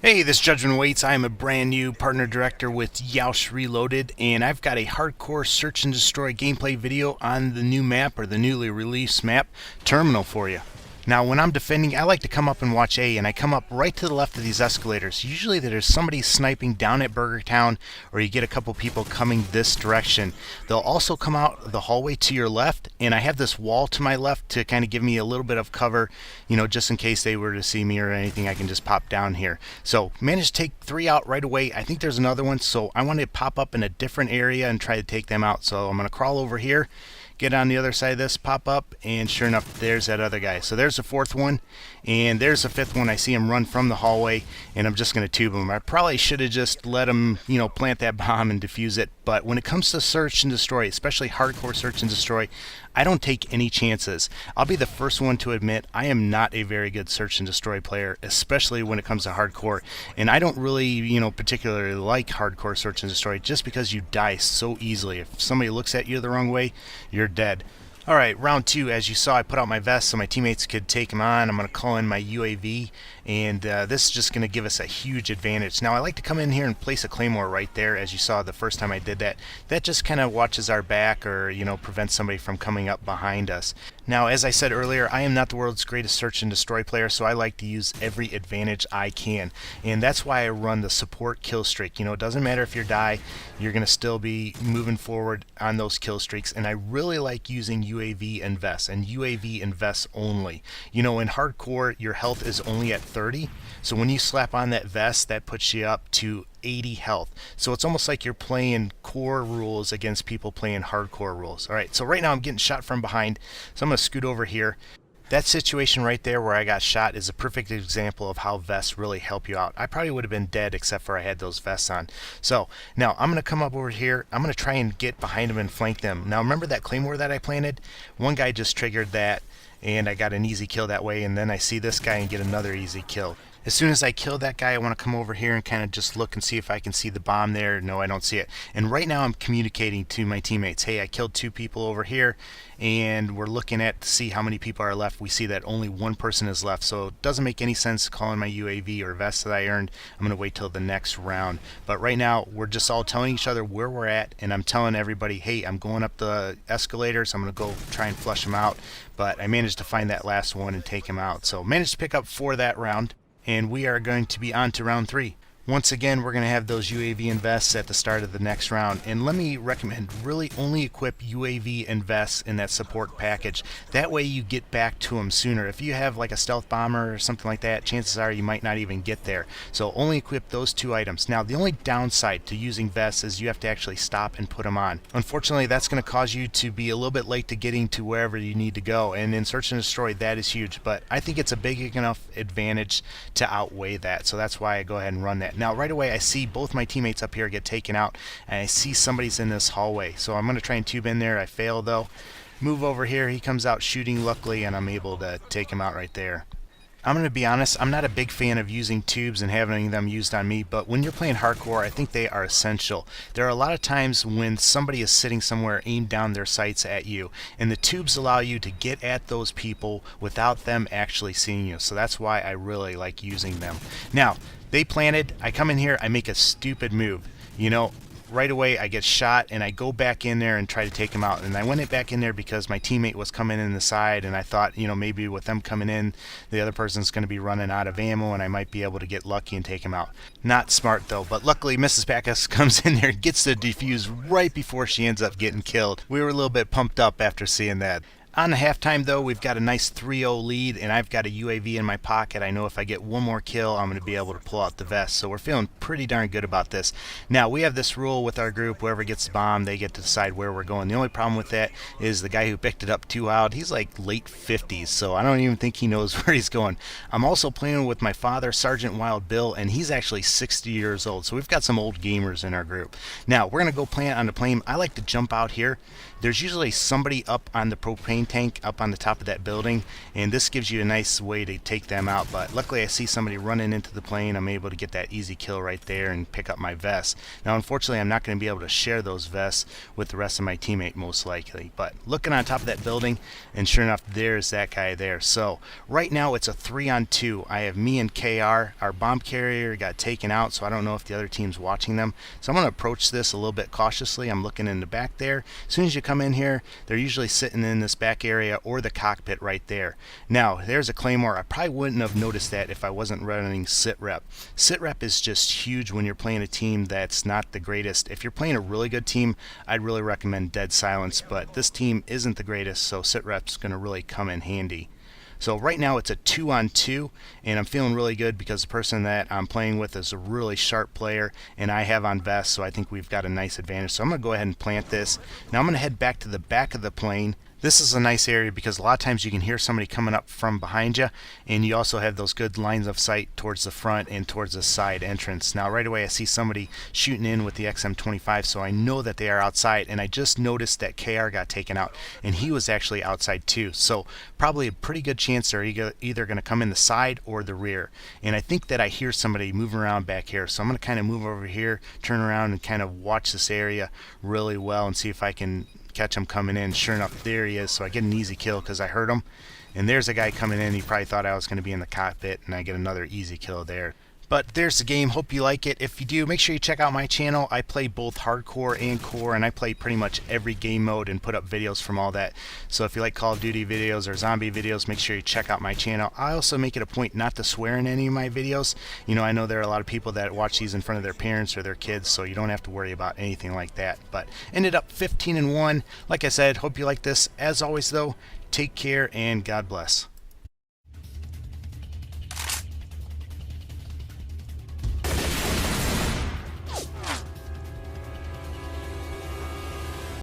Hey, this is JudgmentAwaits. I am a brand new partner director with Yeousch Reloaded, and I've got a hardcore search and destroy gameplay video on the new map, or the newly released map, Terminal for you. Now, when I'm defending, I like to come up and watch A, and I come up right to the left of these escalators. Usually there's somebody sniping down at Burger Town, or you get a couple people coming this direction. They'll also come out the hallway to your left, and I have this wall to my left to kind of give me a little bit of cover, just in case they were to see me or anything. I can just pop down here. So, managed to take 3 out right away. I think there's another one, so I want to pop up in a different area and try to take them out. So I'm going to crawl over here, get on the other side of this, pop up, and sure enough, there's that other guy. So there's the 4th one, and there's the 5th one. I see him run from the hallway, and I'm just going to tube him. I probably should have just let him, plant that bomb and defuse it. But when it comes to search and destroy, especially hardcore search and destroy, I don't take any chances. I'll be the first one to admit I am not a very good search and destroy player, especially when it comes to hardcore. And I don't really, particularly like hardcore search and destroy just because you die so easily. If somebody looks at you the wrong way, you're dead. Alright, round 2. As you saw, I put out my vest so my teammates could take them on. I'm going to call in my UAV, and this is just going to give us a huge advantage. Now, I like to come in here and place a claymore right there, as you saw the first time I did that. That just kind of watches our back, or, prevents somebody from coming up behind us. Now, as I said earlier, I am not the world's greatest search and destroy player, so I like to use every advantage I can. And that's why I run the support kill streak. It doesn't matter if you die, you're going to still be moving forward on those kill streaks. And I really like using UAV and vests, and UAV and vests only. In hardcore, your health is only at 30, so when you slap on that vest, that puts you up to 80 health. So it's almost like you're playing core rules against people playing hardcore rules. Alright, so right now I'm getting shot from behind, so I'm going to scoot over here. That situation right there where I got shot is a perfect example of how vests really help you out. I probably would have been dead except for I had those vests on. So now I'm going to come up over here. I'm going to try and get behind them and flank them. Now remember that claymore that I planted? One guy just triggered that, and I got an easy kill that way, and then I see this guy and get another easy kill. As soon as I kill that guy, I want to come over here and kind of just look and see if I can see the bomb there. No, I don't see it. And right now I'm communicating to my teammates, hey, I killed 2 people over here, and we're looking at to see how many people are left. We see that only 1 person is left, so it doesn't make any sense calling my UAV or vest that I earned. I'm going to wait till the next round. But right now, we're just all telling each other where we're at, and I'm telling everybody, hey, I'm going up the escalators. I'm going to go try and flush them out. But I managed to find that last one and take him out. So managed to pick up 4 that round. And we are going to be on to round 3. Once again, we're going to have those UAV and vests at the start of the next round. And let me recommend, really only equip UAV and vests in that support package. That way you get back to them sooner. If you have like a stealth bomber or something like that, chances are you might not even get there. So only equip those 2 items. Now, the only downside to using vests is you have to actually stop and put them on. Unfortunately, that's going to cause you to be a little bit late to getting to wherever you need to go. And in Search and Destroy, that is huge. But I think it's a big enough advantage to outweigh that. So that's why I go ahead and run that. Now, right away, I see both my teammates up here get taken out, and I see somebody's in this hallway. So I'm going to try and tube in there. I fail, though. Move over here. He comes out shooting, luckily, and I'm able to take him out right there. I'm going to be honest, I'm not a big fan of using tubes and having them used on me, but when you're playing hardcore, I think they are essential. There are a lot of times when somebody is sitting somewhere aimed down their sights at you, and the tubes allow you to get at those people without them actually seeing you. So that's why I really like using them. Now, they planted, I come in here, I make a stupid move. Right away I get shot, and I go back in there and try to take him out. And I went back in there because my teammate was coming in the side, and I thought, maybe with them coming in, the other person's going to be running out of ammo, and I might be able to get lucky and take him out. Not smart though, but luckily Mrs. Backus comes in there and gets the defuse right before she ends up getting killed. We were a little bit pumped up after seeing that. On the halftime, though, we've got a nice 3-0 lead, and I've got a UAV in my pocket. I know if I get one more kill, I'm going to be able to pull out the vest. So we're feeling pretty darn good about this. Now, we have this rule with our group. Whoever gets the bomb, they get to decide where we're going. The only problem with that is the guy who picked it up too loud, he's like late 50s, so I don't even think he knows where he's going. I'm also playing with my father, Sergeant Wild Bill, and he's actually 60 years old. So we've got some old gamers in our group. Now, we're going to go plant on the plane. I like to jump out here. There's usually somebody up on the propane propane tank up on the top of that building, and this gives you a nice way to take them out. But luckily I see somebody running into the plane. I'm able to get that easy kill right there and pick up my vest. Now unfortunately I'm not going to be able to share those vests with the rest of my teammate most likely, but looking on top of that building, and sure enough there's that guy there. So right now it's a 3-on-2. I have me and KR. Our bomb carrier got taken out, so I don't know if the other team's watching them, so I'm going to approach this a little bit cautiously. I'm looking in the back there. As soon as you come in here, they're usually sitting in this back area or the cockpit right there. Now there's a claymore. I probably wouldn't have noticed that if I wasn't running sit rep. Sit rep is just huge when you're playing a team that's not the greatest. If you're playing a really good team, I'd really recommend dead silence, but this team isn't the greatest, so sit rep's going to really come in handy. So right now it's a 2-on-2, and I'm feeling really good because the person that I'm playing with is a really sharp player, and I have on vest, so I think we've got a nice advantage. So I'm going to go ahead and plant this. Now I'm going to head back to the back of the plane. This is a nice area because a lot of times you can hear somebody coming up from behind you, and you also have those good lines of sight towards the front and towards the side entrance. Now right away I see somebody shooting in with the XM25, so I know that they are outside, and I just noticed that KR got taken out, and he was actually outside too. So probably a pretty good chance they're either going to come in the side or the rear. And I think that I hear somebody moving around back here, so I'm going to kind of move over here, turn around, and kind of watch this area really well and see if I can catch him coming in. Sure enough, there he is, so I get an easy kill because I heard him. And there's a guy coming in. He probably thought I was going to be in the cockpit, and I get another easy kill there. But there's the game. Hope you like it. If you do, make sure you check out my channel. I play both hardcore and core, and I play pretty much every game mode and put up videos from all that. So if you like Call of Duty videos or zombie videos, make sure you check out my channel. I also make it a point not to swear in any of my videos. You know, I know there are a lot of people that watch these in front of their parents or their kids, so you don't have to worry about anything like that. But ended up 15-1. Like I said, hope you like this. As always though, take care and God bless.